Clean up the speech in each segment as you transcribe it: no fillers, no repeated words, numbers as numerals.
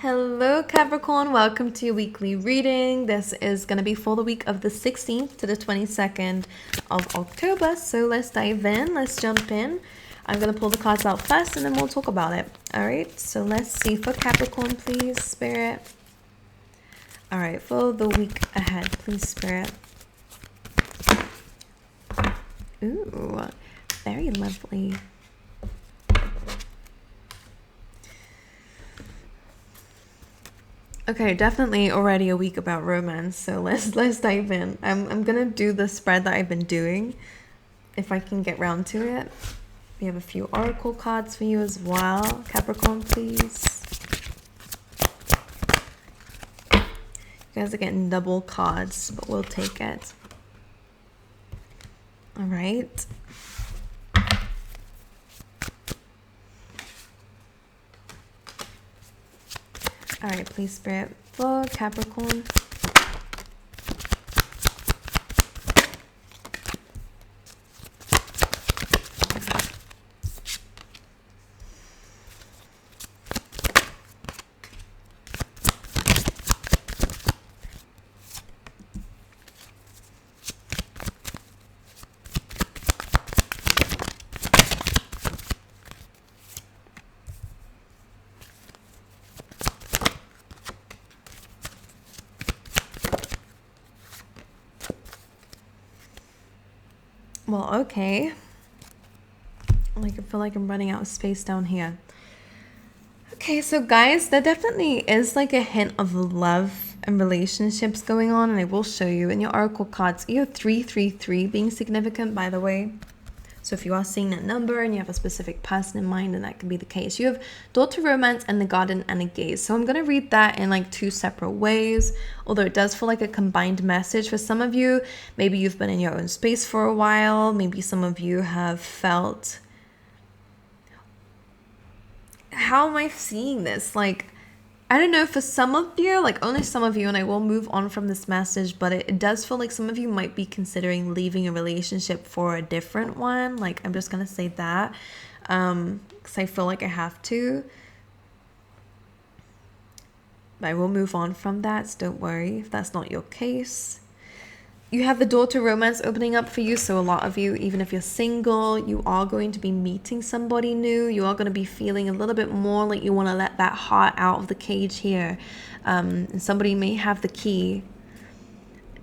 Hello Capricorn, welcome to your weekly reading. This is going to be for the week of the 16th to the 22nd of October. So let's dive in, let's jump in. I'm going to pull the cards out first and then we'll talk about it. All right, so let's see for Capricorn, please, Spirit. All right, for the week ahead, please, Spirit. Ooh, very lovely. Okay, definitely already a week about romance, so let's dive in. I'm gonna do the spread that I've been doing, if I can get round to it. We have a few oracle cards for you as well. Capricorn, please. You guys are getting double cards, but we'll take it. All right. All right, please, Spirit, for Capricorn. Well, okay. I feel like I'm running out of space down here. Okay, so guys, there definitely is like a hint of love and relationships going on, and I will show you in your oracle cards. You have 333 being significant, by the way. So if you are seeing that number and you have a specific person in mind, then that could be the case. You have daughter, romance, and the garden and a gaze. So I'm going to read that in like two separate ways, although it does feel like a combined message for some of you. Maybe you've been in your own space for a while. Maybe some of you have felt, how am I seeing this? Like, I don't know, for some of you, like only some of you, and I will move on from this message, but it does feel like some of you might be considering leaving a relationship for a different one. Like, I'm just going to say that because I feel like I have to. But I will move on from that, so don't worry if that's not your case. You have the daughter romance opening up for you, so a lot of you, even if you're single, you are going to be meeting somebody new. You are going to be feeling a little bit more like you want to let that heart out of the cage here. And somebody may have the key.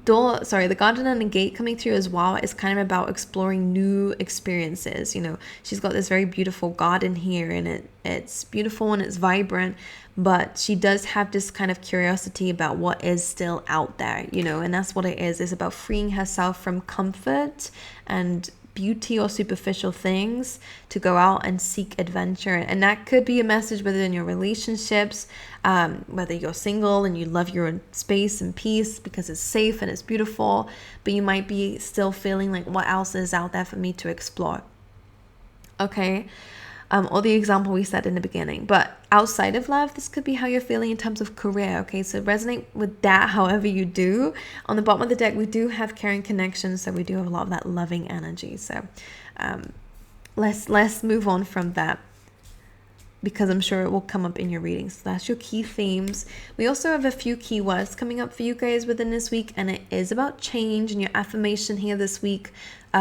The garden and the gate coming through as well is kind of about exploring new experiences. You know, she's got this very beautiful garden here, and it's beautiful and it's vibrant, but she does have this kind of curiosity about what is still out there, you know, and that's what it is. It's about freeing herself from comfort and beauty or superficial things to go out and seek adventure. And that could be a message within your relationships, whether you're single and you love your own space and peace because it's safe and it's beautiful, but you might be still feeling like, what else is out there for me to explore? Okay. Or the example we said in the beginning. But outside of love, this could be how you're feeling in terms of career. Okay, so resonate with that however you do. On the bottom of the deck, we do have caring connections, so we do have a lot of that loving energy. So let's move on from that, because I'm sure it will come up in your readings. So that's your key themes. We also have a few keywords coming up for you guys within this week, and it is about change. And your affirmation here this week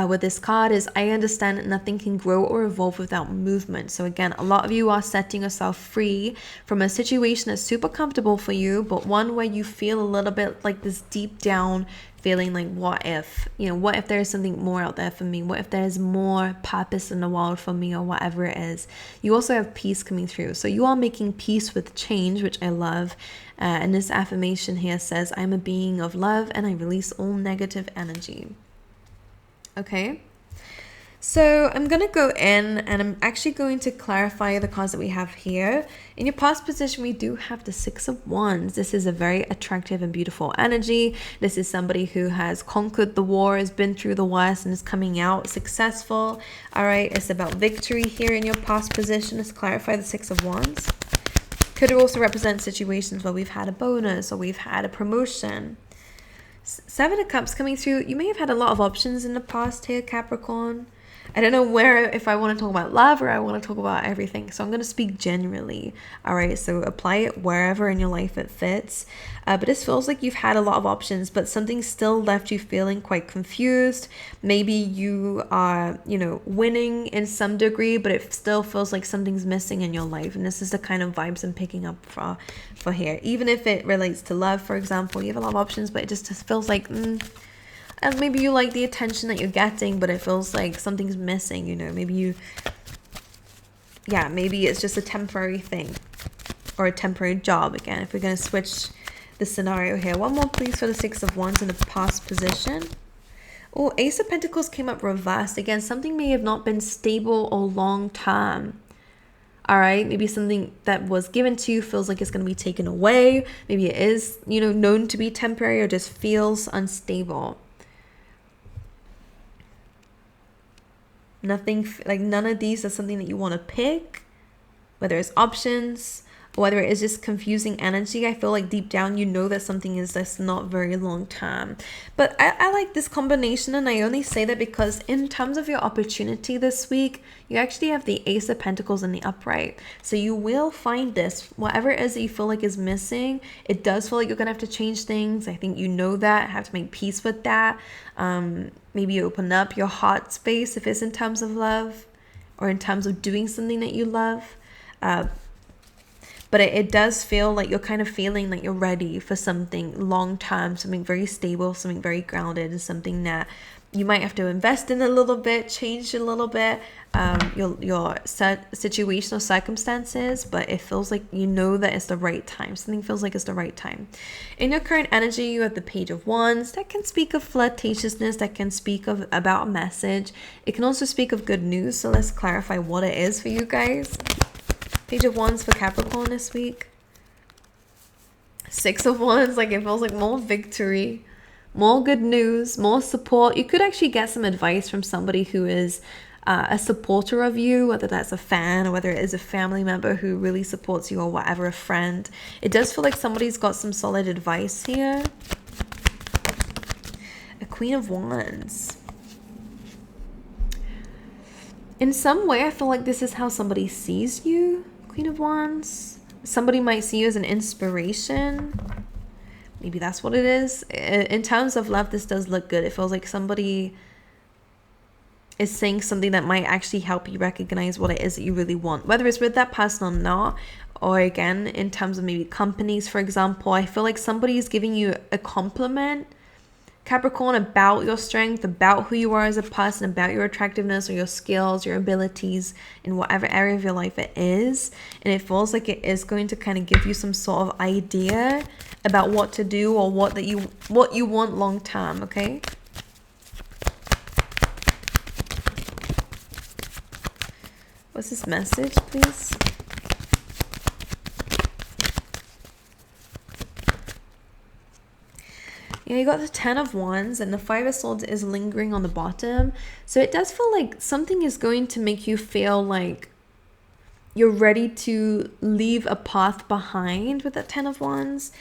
with this card is, I understand that nothing can grow or evolve without movement. So again, a lot of you are setting yourself free from a situation that's super comfortable for you, but one where you feel a little bit like this deep down feeling like, what if, you know, what if there's something more out there for me? What if there's more purpose in the world for me, or whatever it is? You also have peace coming through. So you are making peace with change, which I love. And this affirmation here says, I'm a being of love and I release all negative energy. Okay. So I'm going to go in and I'm actually going to clarify the cards that we have here. In your past position, we do have the Six of Wands. This is a very attractive and beautiful energy. This is somebody who has conquered the war, has been through the worst, and is coming out successful. All right, it's about victory here in your past position. Let's clarify the Six of Wands. Could also represent situations where we've had a bonus or we've had a promotion. Seven of Cups coming through. You may have had a lot of options in the past here, Capricorn. I don't know if I want to talk about love or I want to talk about everything. So I'm going to speak generally. All right. So apply it wherever in your life it fits. But this feels like you've had a lot of options, but something still left you feeling quite confused. Maybe you are, winning in some degree, but it still feels like something's missing in your life. And this is the kind of vibes I'm picking up for here. Even if it relates to love, for example, you have a lot of options, but it just feels like, and maybe you like the attention that you're getting, but it feels like something's missing, maybe maybe it's just a temporary thing or a temporary job. Again, if we're going to switch the scenario here, one more please for the Six of Wands in the past position. Oh, Ace of Pentacles came up reversed. Again, something may have not been stable or long term. All right, maybe something that was given to you feels like it's going to be taken away. Maybe it is, known to be temporary or just feels unstable. Nothing, like none of these are something that you want to pick, whether it's options, whether it is just confusing energy. I feel like deep down, that something is just not very long term. But I like this combination, and I only say that because in terms of your opportunity this week, you actually have the Ace of Pentacles in the upright. So you will find this, whatever it is that you feel like is missing. It does feel like you're going to have to change things. I think that, have to make peace with that. Maybe open up your heart space if it's in terms of love or in terms of doing something that you love. But it does feel like you're kind of feeling like you're ready for something long term, something very stable, something very grounded, and something that you might have to invest in a little bit, change a little bit, your situational circumstances, but it feels like that it's the right time. Something feels like it's the right time. In your current energy, you have the Page of Wands. That can speak of flirtatiousness, that can speak about a message. It can also speak of good news. So let's clarify what it is for you guys. Page of Wands for Capricorn this week. Six of Wands, like it feels like more victory, more good news, more support. You could actually get some advice from somebody who is a supporter of you, whether that's a fan or whether it is a family member who really supports you or whatever, a friend. It does feel like somebody's got some solid advice here. A Queen of Wands. In some way, I feel like this is how somebody sees you. Queen of Wands. Somebody might see you as an inspiration. Maybe that's what it is. In terms of love, this does look good. It feels like somebody is saying something that might actually help you recognize what it is that you really want, whether it's with that person or not. Or again, in terms of maybe companies, for example, I feel like somebody is giving you a compliment, Capricorn, about your strength, about who you are as a person, about your attractiveness or your skills, your abilities in whatever area of your life it is. And it feels like it is going to kind of give you some sort of idea about what to do or what you want long term, okay? What's this message, please? Yeah, you got the Ten of Wands and the Five of Swords is lingering on the bottom. So it does feel like something is going to make you feel like you're ready to leave a path behind with that Ten of Wands,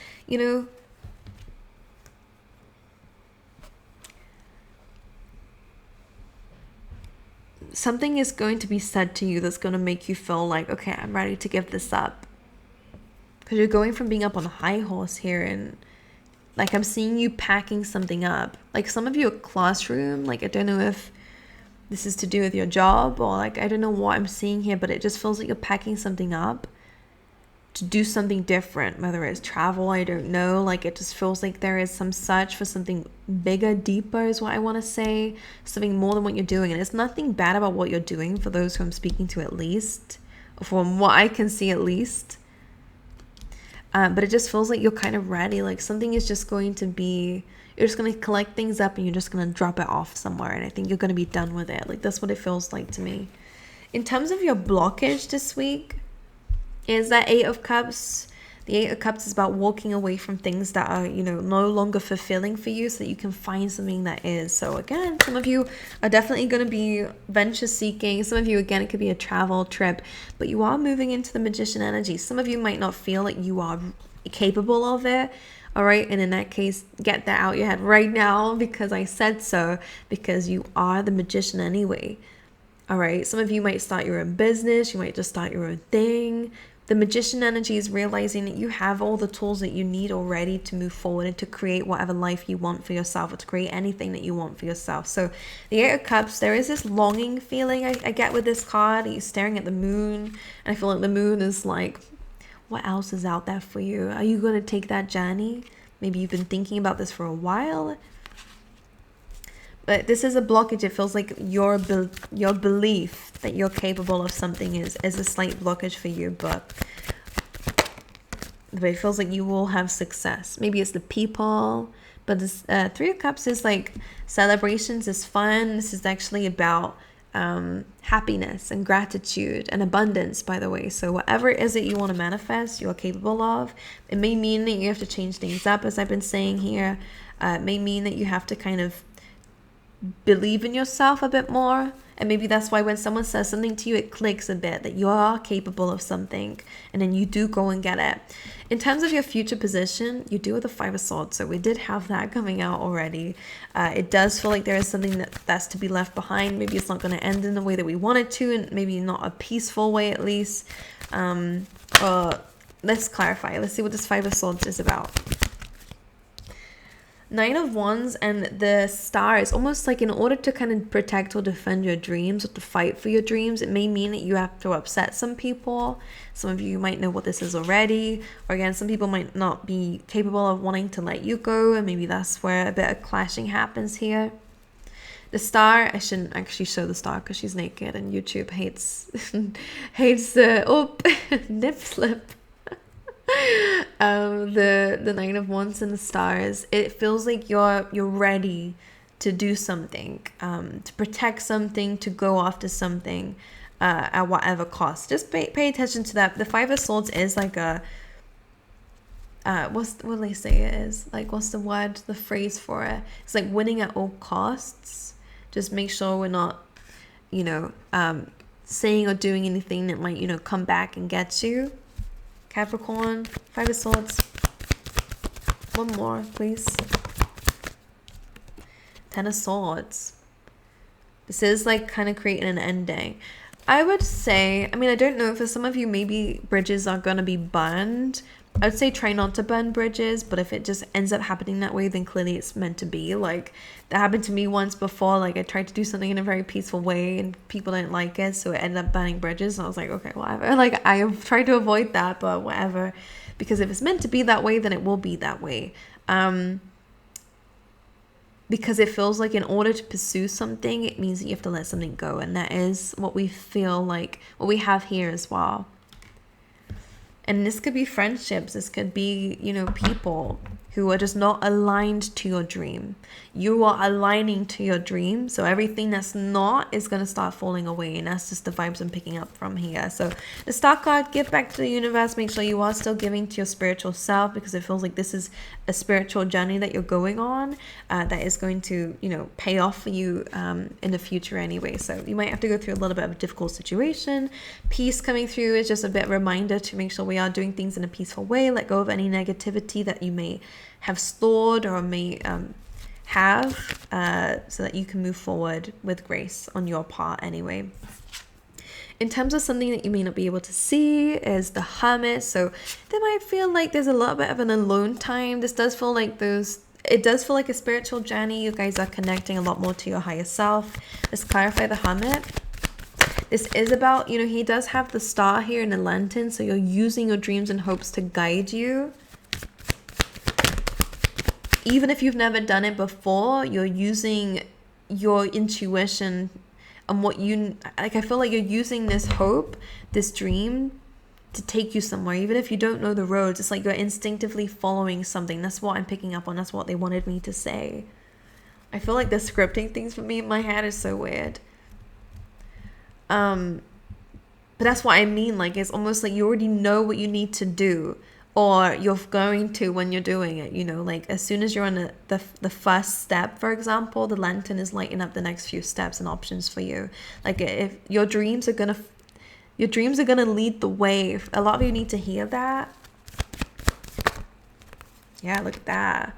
Something is going to be said to you that's going to make you feel like, okay, I'm ready to give this up. Because you're going from being up on a high horse here and like I'm seeing you packing something up. Like some of you a classroom, like I don't know if this is to do with your job or like I don't know what I'm seeing here, but it just feels like you're packing something up to do something different, whether it's travel, I don't know. Like it just feels like there is some search for something bigger, deeper is what I want to say, something more than what you're doing. And it's nothing bad about what you're doing for those who I'm speaking to, at least, from what I can see, at least. But it just feels like you're kind of ready. Like something is just going to be, you're just going to collect things up and you're just going to drop it off somewhere. And I think you're going to be done with it. Like that's what it feels like to me. In terms of your blockage this week, is that Eight of Cups. The Eight of Cups is about walking away from things that are, no longer fulfilling for you so that you can find something that is. So again, some of you are definitely going to be venture seeking. Some of you, again, it could be a travel trip, but you are moving into the Magician energy. Some of you might not feel like you are capable of it. All right. And in that case, get that out your head right now because I said so, because you are the Magician anyway. All right, some of you might start your own business, you might just start your own thing. The Magician energy is realizing that you have all the tools that you need already to move forward and to create whatever life you want for yourself, or to create anything that you want for yourself. So the Eight of Cups, there is this longing feeling I get with this card. You're staring at the moon, and I feel like the moon is like, what else is out there for you? Are you going to take that journey? Maybe you've been thinking about this for a while. But this is a blockage. It feels like your belief that you're capable of something is a slight blockage for you, but it feels like you will have success. Maybe it's the people, but this Three of Cups is like celebrations, is fun. This is actually about happiness and gratitude and abundance, by the way. So whatever it is that you want to manifest, you're capable of. It may mean that you have to change things up, as I've been saying here. It may mean that you have to kind of believe in yourself a bit more, and maybe that's why when someone says something to you, it clicks a bit that you are capable of something, and then you do go and get it. In terms of your future position, you do have the Five of Swords, so we did have that coming out already. It does feel like there is something that's to be left behind. Maybe it's not going to end in the way that we want it to, and maybe not a peaceful way at least. Let's clarify. Let's see what this Five of Swords is about. Nine of Wands and the Star is almost like, in order to kind of protect or defend your dreams, or to fight for your dreams, it may mean that you have to upset some people. Some of you might know what this is already, or again, some people might not be capable of wanting to let you go, and maybe that's where a bit of clashing happens here. The Star, I shouldn't actually show the Star because she's naked and YouTube hates the nip slip. The Nine of Wands and the Stars, it feels like you're ready to do something, to protect something, to go after something, at whatever cost. Just pay attention to that. The Five of Swords is like a what do they say it is? Like, what's the word, the phrase for it? It's like winning at all costs. Just make sure we're not, saying or doing anything that might, come back and get you. Capricorn, Five of Swords. One more, please. Ten of Swords. This is like kind of creating an ending. I would say, I don't know, for some of you, maybe bridges are going to be burned. I would say try not to burn bridges, but if it just ends up happening that way, then clearly it's meant to be. Like, that happened to me once before. Like, I tried to do something in a very peaceful way and people didn't like it, so it ended up burning bridges. And I was like, okay, whatever. Like, I have tried to avoid that, but whatever. Because if it's meant to be that way, then it will be that way. Because it feels like in order to pursue something, it means that you have to let something go. And that is what we feel like, what we have here as well. And this could be friendships. This could be, people who are just not aligned to your dream. You are aligning to your dream. So everything that's not is going to start falling away. And that's just the vibes I'm picking up from here. So the Star card, give back to the universe. Make sure you are still giving to your spiritual self, because it feels like this is a spiritual journey that you're going on that is going to, pay off for you in the future anyway. So you might have to go through a little bit of a difficult situation. Peace coming through is just a bit of a reminder to make sure we are doing things in a peaceful way. Let go of any negativity that you may have stored or may have, so that you can move forward with grace on your part anyway. In terms of something that you may not be able to see is the Hermit. So they might feel like there's a little bit of an alone time. This does feel like it does feel like a spiritual journey. You guys are connecting a lot more to your higher self. Let's clarify the Hermit. This is about, he does have the Star here and the lantern. So you're using your dreams and hopes to guide you. Even if you've never done it before, you're using your intuition and I feel like you're using this hope, this dream, to take you somewhere. Even if you don't know the roads, it's like you're instinctively following something. That's what I'm picking up on. That's what they wanted me to say. I feel like the scripting things for me in my head is so weird. But that's what I mean. Like, it's almost like you already know what you need to do, or you're going to when you're doing it, like as soon as you're on the first step, for example, the lantern is lighting up the next few steps and options for you. Like, if your dreams are gonna lead the way. A lot of you need to hear that. Yeah, look at that.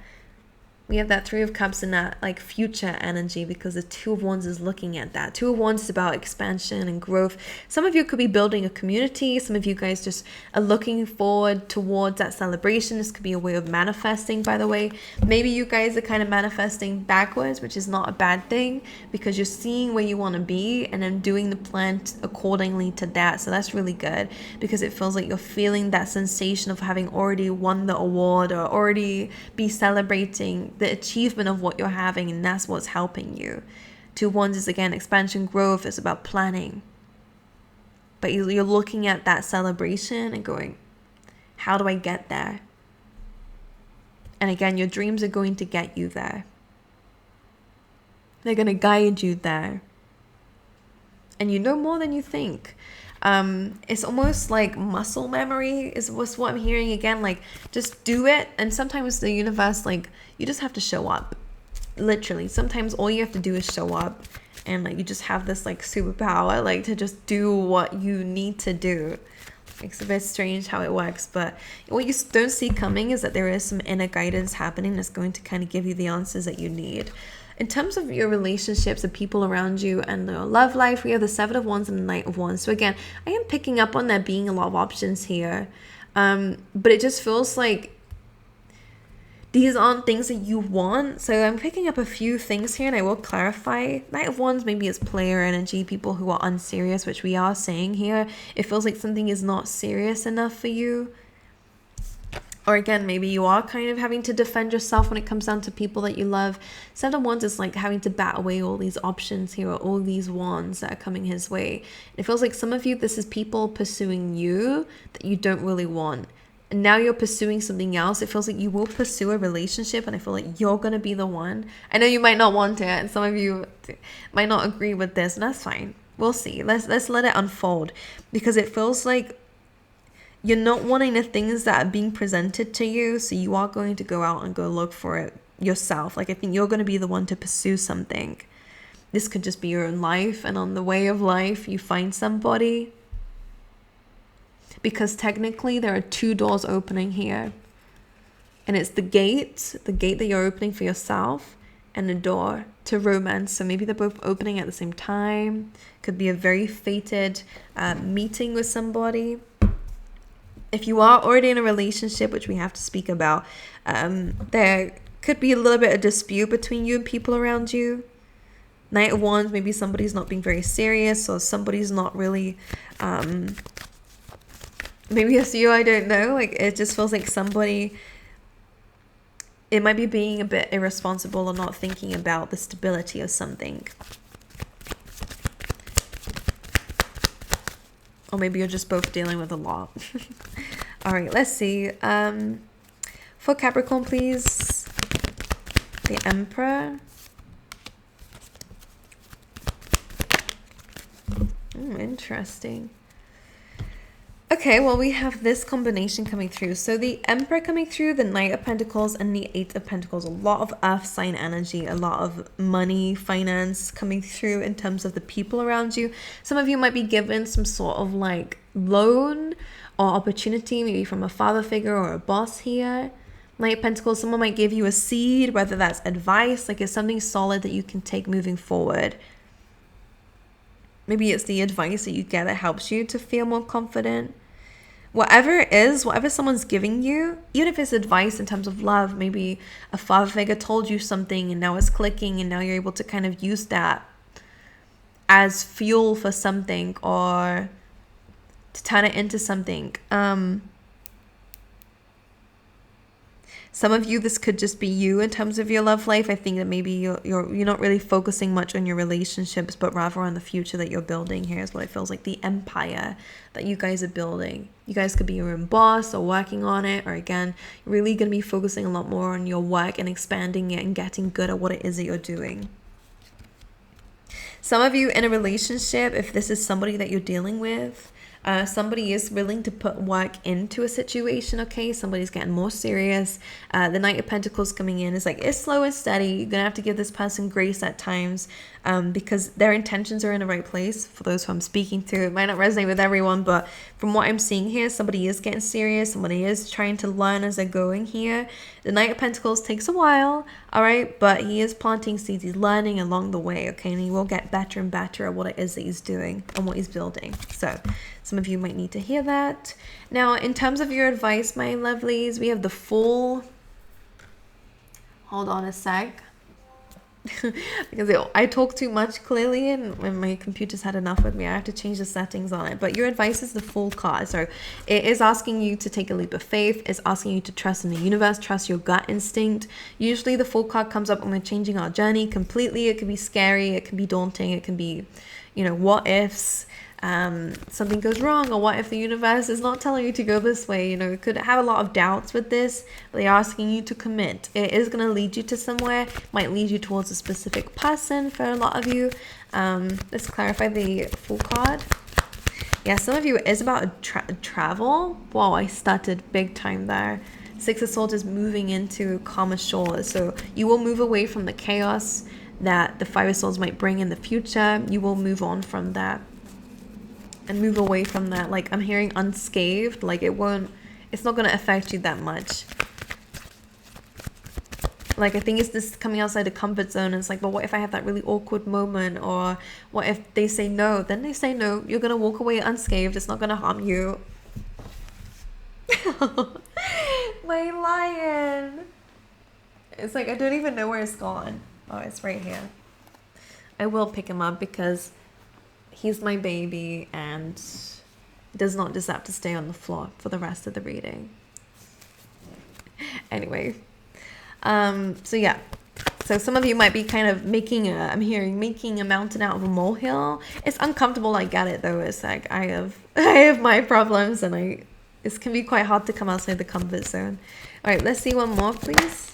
We have that Three of Cups in that like future energy, because the Two of Wands is looking at that. Two of Wands is about expansion and growth. Some of you could be building a community. Some of you guys just are looking forward towards that celebration. This could be a way of manifesting, by the way. Maybe you guys are kind of manifesting backwards, which is not a bad thing, because you're seeing where you want to be and then doing the plan accordingly to that. So that's really good, because it feels like you're feeling that sensation of having already won the award or already be celebrating the achievement of what you're having, and that's what's helping you. Two of Wands is again expansion, growth. It's about planning, but you're looking at that celebration and going, how do I get there? And again, your dreams are going to get you there. They're going to guide you there, and you know more than you think. It's almost like muscle memory is what I'm hearing again. Like, just do it. And sometimes the universe, like, you just have to show up. Literally, sometimes all you have to do is show up, and like you just have this like superpower, like to just do what you need to do. It's a bit strange how it works, but what you don't see coming is that there is some inner guidance happening that's going to kind of give you the answers that you need. In terms of your relationships, the people around you, and your love life, we have the Seven of Wands and the Knight of Wands. So again, I am picking up on there being a lot of options here. But it just feels like these aren't things that you want. So I'm picking up a few things here, and I will clarify. Knight of Wands maybe is player energy, people who are unserious, which we are saying here. It feels like something is not serious enough for you. Or again, maybe you are kind of having to defend yourself when it comes down to people that you love. Seven of Wands is like having to bat away all these options here, or all these wands that are coming his way. It feels like some of you, this is people pursuing you that you don't really want. And now you're pursuing something else. It feels like you will pursue a relationship, and I feel like you're going to be the one. I know you might not want it, and some of you might not agree with this, and that's fine. We'll see. Let's let it unfold, because it feels like you're not wanting the things that are being presented to you, so you are going to go out and go look for it yourself. Like, I think you're going to be the one to pursue something. This could just be your own life, and on the way of life, you find somebody. Because technically, there are two doors opening here. And it's the gate that you're opening for yourself, and the door to romance. So maybe they're both opening at the same time. Could be a very fated meeting with somebody. If you are already in a relationship, which we have to speak about, there could be a little bit of dispute between you and people around you. Knight of Wands, maybe somebody's not being very serious, or somebody's not really, maybe it's you, I don't know. Like, it just feels like somebody, it might be being a bit irresponsible or not thinking about the stability of something. Or maybe you're just both dealing with a lot. All right, let's see. For Capricorn, please. The Emperor. Interesting. Okay, well, we have this combination coming through. So the Emperor coming through, the Knight of Pentacles, and the Eight of Pentacles. A lot of earth sign energy, a lot of money, finance coming through in terms of the people around you. Some of you might be given some sort of like loan or opportunity, maybe from a father figure or a boss here. Knight of Pentacles, someone might give you a seed, whether that's advice, like it's something solid that you can take moving forward. Maybe it's the advice that you get that helps you to feel more confident. Whatever it is, whatever someone's giving you, even if it's advice in terms of love, maybe a father figure told you something and now it's clicking, and now you're able to kind of use that as fuel for something, or to turn it into something. Some of you, this could just be you in terms of your love life. I think that maybe you're not really focusing much on your relationships, but rather on the future that you're building. Here is what it feels like, the empire that you guys are building. You guys could be your own boss or working on it, or again, you're really going to be focusing a lot more on your work and expanding it and getting good at what it is that you're doing. Some of you in a relationship, if this is somebody that you're dealing with, somebody is willing to put work into a situation, okay? Somebody's getting more serious. The Knight of Pentacles coming in is like, it's slow and steady. You're going to have to give this person grace at times, because their intentions are in the right place. For those who I'm speaking to, it might not resonate with everyone, but from what I'm seeing here, somebody is getting serious. Somebody is trying to learn as they're going here. The Knight of Pentacles takes a while, All right, but he is planting seeds. He's learning along the way, okay? And he will get better and better at what it is that he's doing and what he's building. So some of you might need to hear that. Now, in terms of your advice, my lovelies, we have the full... Hold on a sec. Because I talk too much clearly, and when my computer's had enough with me, I have to change the settings on it. But your advice is the full card. So it is asking you to take a leap of faith. It's asking you to trust in the universe, trust your gut instinct. Usually the full card comes up when we're changing our journey completely. It can be scary, it can be daunting, it can be, you know, what ifs. Something goes wrong, or what if the universe is not telling you to go this way. You know, it could have a lot of doubts with this, but they're asking you to commit. It is going to lead you to somewhere, might lead you towards a specific person for a lot of you. Let's clarify the full card. Yeah, some of you, it is about travel. Wow, I started big time there. Six of Swords is moving into calmer shores, so you will move away from the chaos that the Five of Swords might bring in the future. You will move on from that and move away from that. Like, I'm hearing unscathed. Like, it's not going to affect you that much. Like, I think it's this coming outside the comfort zone. And it's like, but what if I have that really awkward moment? Or what if they say no? Then they say no. You're going to walk away unscathed. It's not going to harm you. My lion. It's like, I don't even know where it's gone. Oh, it's right here. I will pick him up because he's my baby and does not deserve to stay on the floor for the rest of the reading. Anyway, so yeah. So some of you might be kind of making a mountain out of a molehill. It's uncomfortable, I get it though. It's like I have my problems, and it can be quite hard to come outside the comfort zone. All right, let's see one more, please.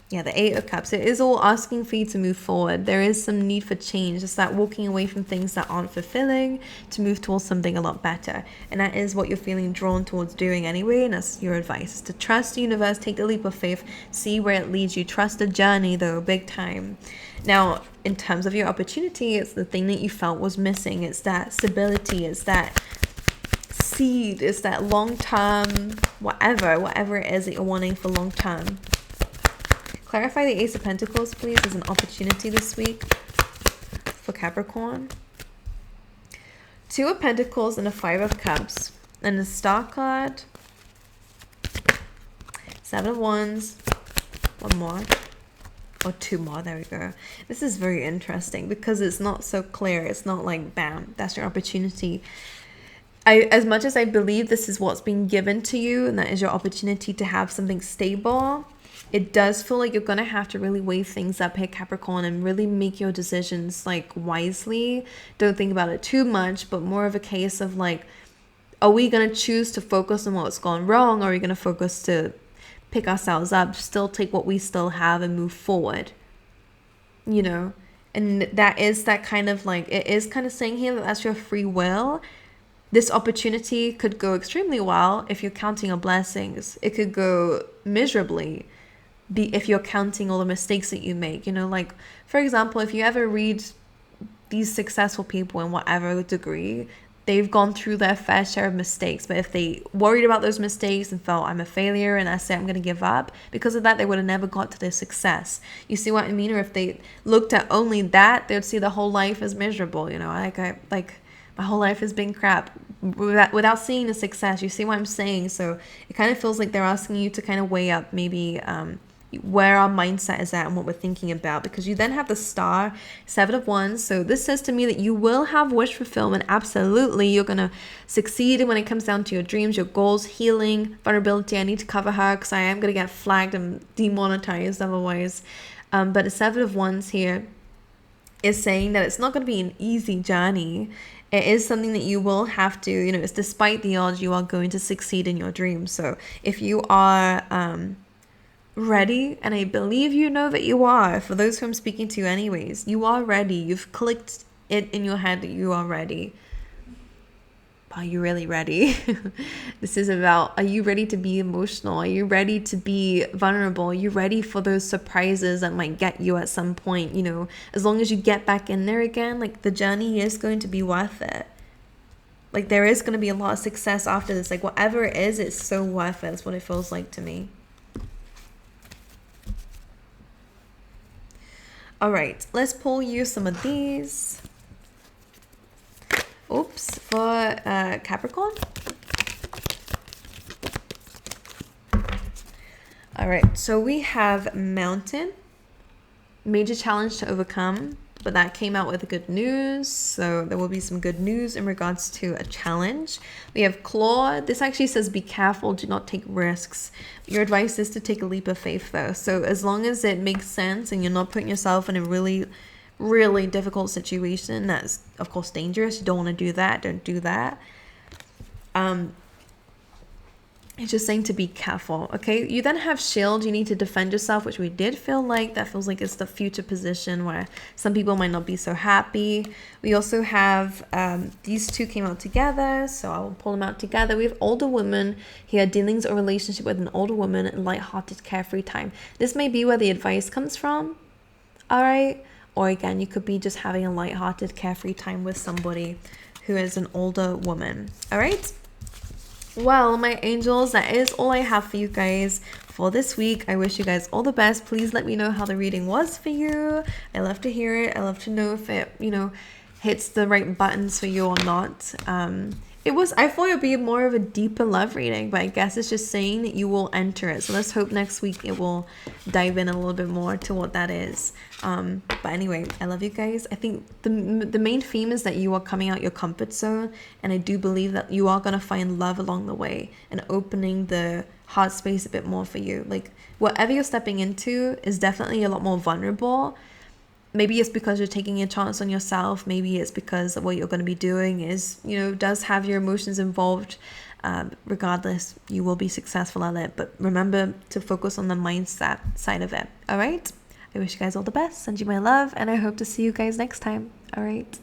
Yeah, the Eight of Cups. It is all asking for you to move forward. There is some need for change. It's that walking away from things that aren't fulfilling to move towards something a lot better. And that is what you're feeling drawn towards doing anyway. And that's your advice. To trust the universe, take the leap of faith, see where it leads you. Trust the journey though, big time. Now, in terms of your opportunity, it's the thing that you felt was missing. It's that stability. It's that seed. It's that long-term, whatever it is that you're wanting for long-term. Clarify the Ace of Pentacles, please, as an opportunity this week for Capricorn. Two of Pentacles and a Five of Cups. And the Star card. Seven of Wands. One more. Or two more, there we go. This is very interesting because it's not so clear. It's not like, bam, that's your opportunity. As much as I believe this is what's being given to you and that is your opportunity to have something stable, it does feel like you're going to have to really weigh things up here, Capricorn, and really make your decisions like wisely. Don't think about it too much, but more of a case of like, are we going to choose to focus on what's gone wrong, or are we going to focus to pick ourselves up, still take what we still have and move forward? You know, and that is that kind of like, it is kind of saying here that that's your free will. This opportunity could go extremely well if you're counting your blessings. It could go miserably if you're counting all the mistakes that you make. You know, like, for example, if you ever read these successful people in whatever degree, they've gone through their fair share of mistakes. But if they worried about those mistakes and felt, I'm a failure and I say I'm going to give up, because of that, they would have never got to their success. You see what I mean? Or if they looked at only that, they would see the whole life as miserable. You know, like my whole life has been crap without seeing the success. You see what I'm saying? So it kind of feels like they're asking you to kind of weigh up maybe where our mindset is at and what we're thinking about, because you then have the Star, Seven of Wands. So this says to me that you will have wish fulfillment. Absolutely, you're gonna succeed when it comes down to your dreams, your goals, healing, vulnerability. I need to cover her because I am gonna get flagged and demonetized otherwise. But the Seven of Wands here is saying that it's not going to be an easy journey. It is something that you will have to, you know, it's despite the odds, you are going to succeed in your dreams. So if you are ready, and I believe you know that you are, for those who I'm speaking to anyways, you are ready. You've clicked it in your head that you are ready. Are you really ready? This is about, are you ready to be emotional? Are you ready to be vulnerable? Are you ready for those surprises that might get you at some point? You know, as long as you get back in there again, like, the journey is going to be worth it. Like, there is going to be a lot of success after this. Like, whatever it is, it's so worth it. That's what it feels like to me. All right, let's pull you some of these. Oops, for Capricorn. All right, so we have Mountain, major challenge to overcome, but that came out with good news. So there will be some good news in regards to a challenge. We have Claw. This actually says be careful, do not take risks. Your advice is to take a leap of faith though. So as long as it makes sense and you're not putting yourself in a really difficult situation that's of course dangerous, you don't want to do that, don't do that. It's just saying to be careful, okay? You then have shield. You need to defend yourself, which we did feel like. That feels like it's the future position where some people might not be so happy. We also have these two came out together, so I will pull them out together. We have older woman here, dealings or relationship with an older woman, and lighthearted, carefree time. This may be where the advice comes from, all right? Or again, you could be just having a lighthearted, carefree time with somebody who is an older woman, all right? Well, my angels, that is all I have for you guys for this week. I wish you guys all the best. Please let me know how the reading was for you. I love to hear it. I love to know if it, hits the right buttons for you or not. I thought it would be more of a deeper love reading, but I guess it's just saying that you will enter it. So let's hope next week it will dive in a little bit more to what that is. But anyway, I love you guys. I think the main theme is that you are coming out your comfort zone, and I do believe that you are going to find love along the way and opening the heart space a bit more for you. Like whatever you're stepping into is definitely a lot more vulnerable. Maybe it's because you're taking a chance on yourself. Maybe it's because what you're going to be doing is, does have your emotions involved. Regardless, you will be successful at it. But remember to focus on the mindset side of it. All right? I wish you guys all the best. Send you my love. And I hope to see you guys next time. All right?